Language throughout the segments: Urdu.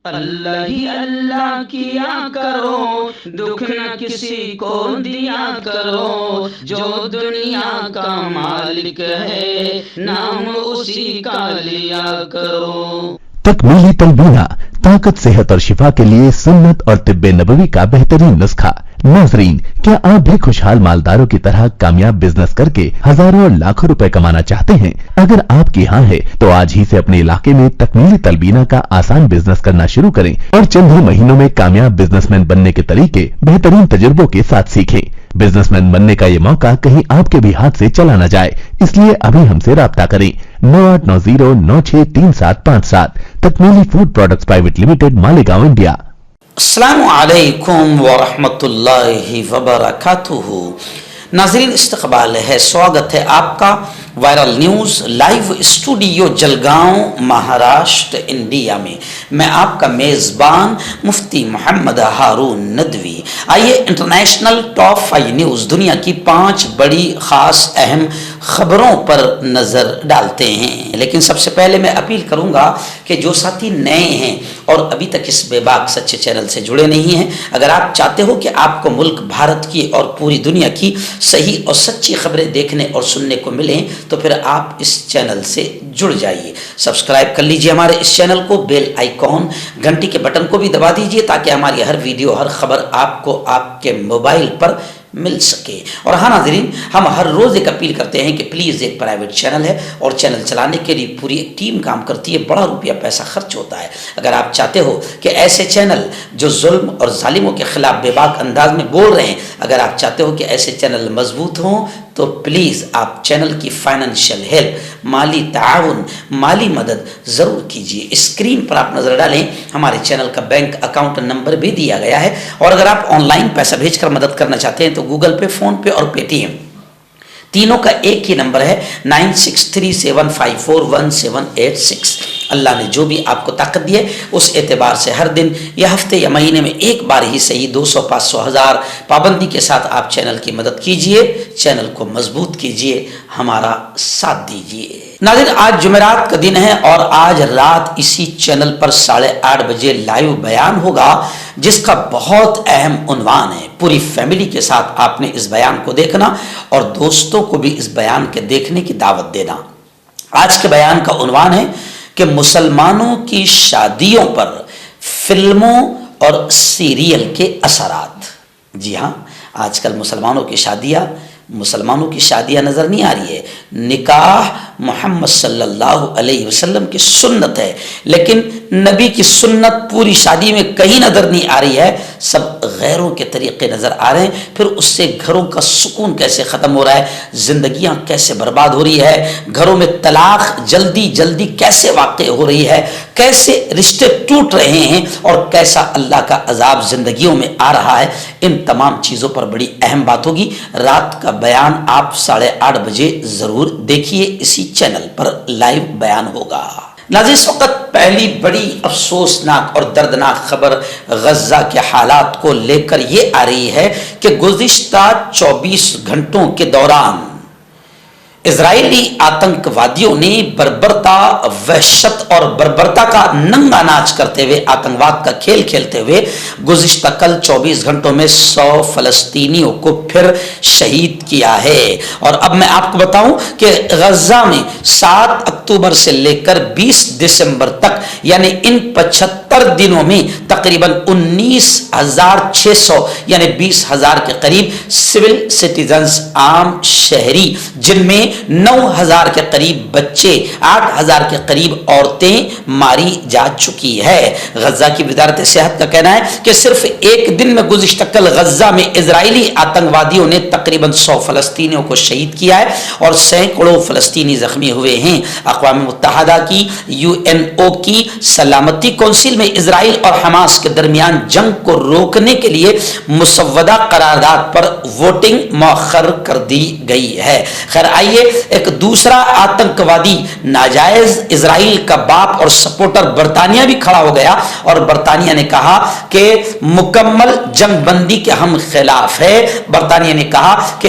اللہ ہی اللہ کیا کرو، دکھ نہ کسی کو دیا کرو، جو دنیا کا مالک ہے نام اسی کا لیا کرو۔ تکمیلی تلبینہ، طاقت، صحت اور شفا کے لیے سنت اور طب نبوی کا بہترین نسخہ۔ ناظرین، کیا آپ بھی خوشحال مالداروں کی طرح کامیاب بزنس کر کے ہزاروں اور لاکھوں روپے کمانا چاہتے ہیں؟ اگر آپ کی ہاں ہے تو آج ہی سے اپنے علاقے میں تکمیلی تلبینہ کا آسان بزنس کرنا شروع کریں اور چند ہی مہینوں میں کامیاب بزنس مین بننے کے طریقے بہترین تجربوں کے ساتھ سیکھیں۔ بزنس مین بننے کا یہ موقع کہیں آپ کے بھی ہاتھ سے چلا نہ جائے، اس لیے ابھی ہم سے رابطہ کریں۔ 9890963757 Takmili food products private limited, Malegaon, India. السلام علیکم ورحمۃ اللہ وبرکاتہ۔ ناظرین، استقبال ہے، سواگت ہے آپ کا viral news live studio Jalgaon, Maharashtra, India میں۔ میں آپ کا میزبان مفتی محمد ہارون ندوی۔ آئیے انٹرنیشنل ٹاپ 5 نیوز، دنیا کی 5 بڑی خاص اہم خبروں پر نظر ڈالتے ہیں۔ لیکن سب سے پہلے میں اپیل کروں گا کہ جو ساتھی نئے ہیں اور ابھی تک اس بے باک سچے چینل سے جڑے نہیں ہیں، اگر آپ چاہتے ہو کہ آپ کو ملک بھارت کی اور پوری دنیا کی صحیح اور سچی خبریں دیکھنے اور سننے کو ملیں تو پھر آپ اس چینل سے جڑ جائیے۔ سبسکرائب کر لیجئے ہمارے اس چینل کو، بیل آئیکن گھنٹی کے بٹن کو بھی دبا دیجئے تاکہ ہماری ہر ویڈیو، ہر خبر آپ کو آپ کے موبائل پر مل سکے۔ اور ہاں ناظرین، ہم ہر روز ایک اپیل کرتے ہیں کہ پلیز، ایک پرائیویٹ چینل ہے اور چینل چلانے کے لیے پوری ایک ٹیم کام کرتی ہے، بڑا روپیہ پیسہ خرچ ہوتا ہے۔ اگر آپ چاہتے ہو کہ ایسے چینل جو ظلم اور ظالموں کے خلاف بے باک انداز میں بول رہے ہیں، اگر آپ چاہتے ہو کہ ایسے چینل مضبوط ہوں تو پلیز آپ چینل کی فائنینشیل ہیلپ، مالی تعاون، مالی مدد ضرور کیجیے۔ اسکرین پر آپ نظر ڈالیں، ہمارے چینل کا بینک اکاؤنٹ نمبر بھی دیا گیا ہے، اور اگر آپ آن لائن پیسہ بھیج کر مدد کرنا چاہتے ہیں تو گوگل پے، فون پے اور پے ٹی ایم تینوں کا ایک ہی نمبر ہے، 9637541786۔ اللہ نے جو بھی آپ کو طاقت دی ہے اس اعتبار سے ہر دن یا ہفتے یا مہینے میں ایک بار ہی صحیح 200، 500، 1000 پابندی کے ساتھ آپ چینل کی مدد کیجئے، چینل کو مضبوط کیجئے، ہمارا ساتھ دیجئے۔ ناظرین، آج جمعرات کا دن ہے اور آج رات اسی چینل پر 8:30 بجے لائیو بیان ہوگا جس کا بہت اہم عنوان ہے۔ پوری فیملی کے ساتھ آپ نے اس بیان کو دیکھنا اور دوستوں کو بھی اس بیان کے دیکھنے کی دعوت دینا۔ آج کے بیان کا عنوان ہے کہ مسلمانوں کی شادیوں پر فلموں اور سیریل کے اثرات۔ جی ہاں، آج کل مسلمانوں کی شادیاں نظر نہیں آ رہی ہے۔ نکاح محمد صلی اللہ علیہ وسلم کی سنت ہے، لیکن نبی کی سنت پوری شادی میں کہیں نظر نہیں آ رہی ہے، سب غیروں کے طریقے نظر آ رہے ہیں۔ پھر اس سے گھروں کا سکون کیسے ختم ہو رہا ہے، زندگیاں کیسے برباد ہو رہی ہے، گھروں میں طلاق جلدی جلدی کیسے واقع ہو رہی ہے، کیسے رشتے ٹوٹ رہے ہیں اور کیسا اللہ کا عذاب زندگیوں میں آ رہا ہے، ان تمام چیزوں پر بڑی اہم بات ہوگی۔ رات کا بیان آپ 8:30 بجے ضرور دیکھیے، اسی چینل پر لائیو بیان ہوگا۔ ناظرین، اس وقت پہلی بڑی افسوسناک اور دردناک خبر غزہ کے حالات کو لے کر یہ آ رہی ہے کہ گزشتہ 24 گھنٹوں کے دوران اسرائیلی آتنکوادیوں نے بربرتا، وحشت اور بربرتا کا ننگا ناچ کرتے ہوئے، آتنکواد کا کھیل کھیلتے ہوئے گزشتہ کل 24 گھنٹوں میں 100 فلسطینیوں کو پھر شہید کیا ہے۔ اور اب میں آپ کو بتاؤں کہ غزہ میں 7 اکتوبر سے لے کر 20 دسمبر تک، یعنی ان 75 دنوں میں تقریباً 19,600 یعنی 20,000 کے قریب سول سٹیزنز، عام شہری، جن میں 9,000 کے قریب بچے، 8,000 کے قریب عورتیں ماری جا چکی ہے۔ غزہ کی وزارت صحت کا کہنا ہے کہ صرف ایک دن میں گزشتہ کل غزہ میں اسرائیلی آتنکوادیوں نے تقریباً 100 فلسطینیوں کو شہید کیا ہے اور سینکڑوں فلسطینی زخمی ہوئے ہیں۔ اقوام متحدہ کی UNO کی سلامتی کونسل میں اسرائیل اور حماس کے درمیان جنگ کو روکنے کے لیے مسودہ قرارداد پر ووٹنگ مؤخر کر دی گئی ہے۔ خیر، آئیے ایک دوسرا آتنکوادی ناجائز اسرائیل کا باپ اور سپورٹر برطانیہ بھی کھڑا ہو گیا اور برطانیہ نے کہا کہ مکمل جنگ بندی کے ہم خلاف ہے۔ برطانیہ نے کہا کہ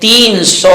300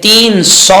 300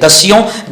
10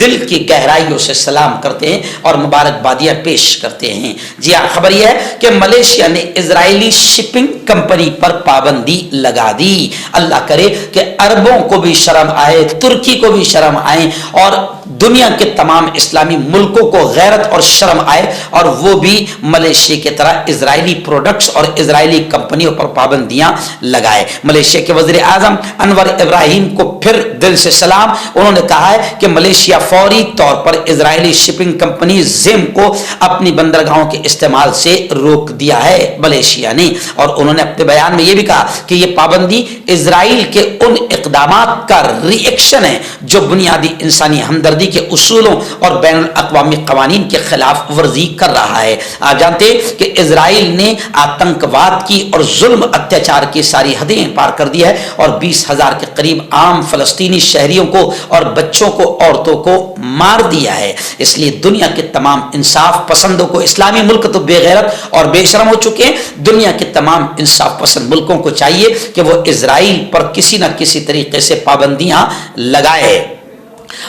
دل کی گہرائیوں سے سلام کرتے ہیں اور مبارکبادیاں پیش کرتے ہیں۔ جی ہاں، خبر یہ ہے کہ ملیشیا نے اسرائیلی شپنگ کمپنی پر پابندی لگا دی۔ اللہ کرے کہ عربوں کو بھی شرم آئے، ترکی کو بھی شرم آئے اور دنیا کے تمام اسلامی ملکوں کو غیرت اور شرم آئے اور وہ بھی ملیشیا کی طرح اسرائیلی پروڈکٹس اور اسرائیلی کمپنیوں پر پابندیاں لگائے۔ ملیشیا کے وزیر اعظم انور ابراہیم کو پھر دل سے سلام۔ انہوں نے کہا ہے کہ ملیشیا فوری طور پر اسرائیلی شپنگ کمپنی زیم کو اپنی بندرگاہوں کے استعمال سے روک دیا ہے ملیشیا نے، اور انہوں نے اپنے بیان میں یہ بھی کہا کہ یہ پابندی اسرائیل کے ان اقدامات کا ری ایکشن ہے جو بنیادی انسانی ہمدردی کے اصولوں اور بین الاقوامی قوانین کے خلاف ورزی کر رہا ہے۔ آپ جانتے ہیں کہ اسرائیل نے آتنکواد کی اور ظلم اتیاچار کی ساری حدیں پار کر دی ہے اور 20,000 کے قریب عام فلسطینی شہریوں کو اور بچوں کو، عورتوں کو مار دیا ہے۔ اس لیے دنیا کے تمام انصاف پسندوں کو، اسلامی ملک تو بے غیرت اور بے شرم ہو چکے ہیں، دنیا کے تمام انصاف پسند ملکوں کو چاہیے کہ وہ اسرائیل پر کسی نہ کسی طریقے سے پابندیاں لگائے۔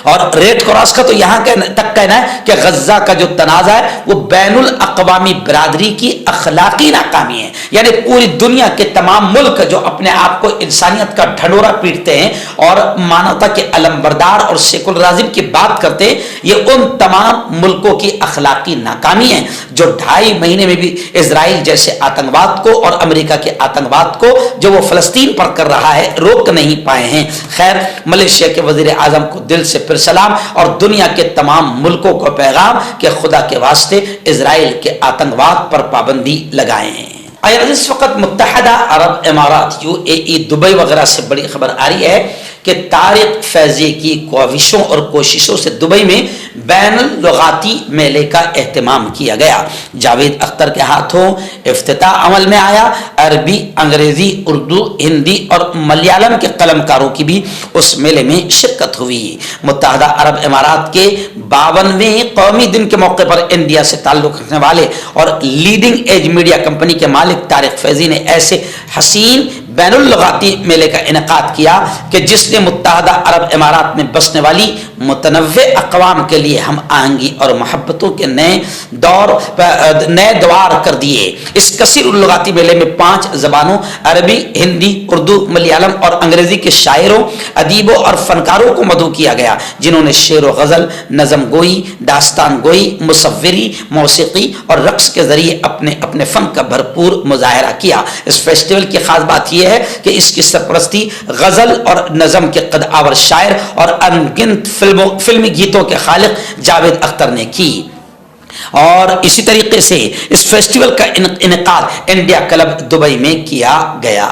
اور ریڈ کراس کا تو یہاں تک کہنا ہے کہ غزہ کا جو تنازع ہے وہ بین الاقوامی برادری کی اخلاقی ناکامی ہے، یعنی پوری دنیا کے تمام ملک جو اپنے آپ کو انسانیت کا ڈھنڈورا پیٹتے ہیں اور مانوتا کے علمبردار اور سیکولرازم کی بات کرتے ہیں، یہ ان تمام ملکوں کی اخلاقی ناکامی ہے جو 2.5 مہینے میں بھی اسرائیل جیسے آتنکواد کو اور امریکہ کے آتنکواد کو جو وہ فلسطین پر کر رہا ہے روک نہیں پائے ہیں۔ خیر، ملیشیا کے وزیر اعظم کو دل سے پھر سلام اور دنیا کے تمام ملکوں کو پیغام کہ خدا کے واسطے اسرائیل کے آتنکواد پر پابندی لگائیں۔ اس وقت متحدہ عرب امارات UAE دبئی وغیرہ سے بڑی خبر آ رہی ہے کہ طارق فیضی کی کاوشوں اور کوششوں سے دبئی میں بین اللغاتی میلے کا اہتمام کیا گیا۔ جاوید اختر کے ہاتھوں افتتاح عمل میں آیا۔ عربی، انگریزی، اردو، ہندی اور ملیالم کے قلم کاروں کی بھی اس میلے میں شرکت ہوئی۔ متحدہ عرب امارات کے 52ویں قومی دن کے موقع پر انڈیا سے تعلق رکھنے والے اور لیڈنگ ایج میڈیا کمپنی کے مالک طارق فیضی نے ایسے حسین بین اللغاتی میلے کا انعقاد کیا کہ جس نے متحدہ عرب امارات میں بسنے والی متنوع اقوام کے لیے ہم آہنگی اور محبتوں کے نئے دوار کر دیے۔ اس کثیر اللغاتی میلے میں 5 زبانوں عربی، ہندی، اردو، ملیالم اور انگریزی کے شاعروں، ادیبوں اور فنکاروں کو مدعو کیا گیا جنہوں نے شعر و غزل، نظم گوئی، داستان گوئی، مصوری، موسیقی اور رقص کے ذریعے اپنے فن کا بھرپور مظاہرہ کیا۔ اس فیسٹیول کی خاص بات یہ ہے کہ اس کی سرپرستی غزل اور نظم کے قد آور شاعر اور انگنت فلمی گیتوں کے خالق جاوید اختر نے کی، اور اسی طریقے سے اس فیسٹیول کا انعقاد انڈیا کلب دبئی میں کیا گیا۔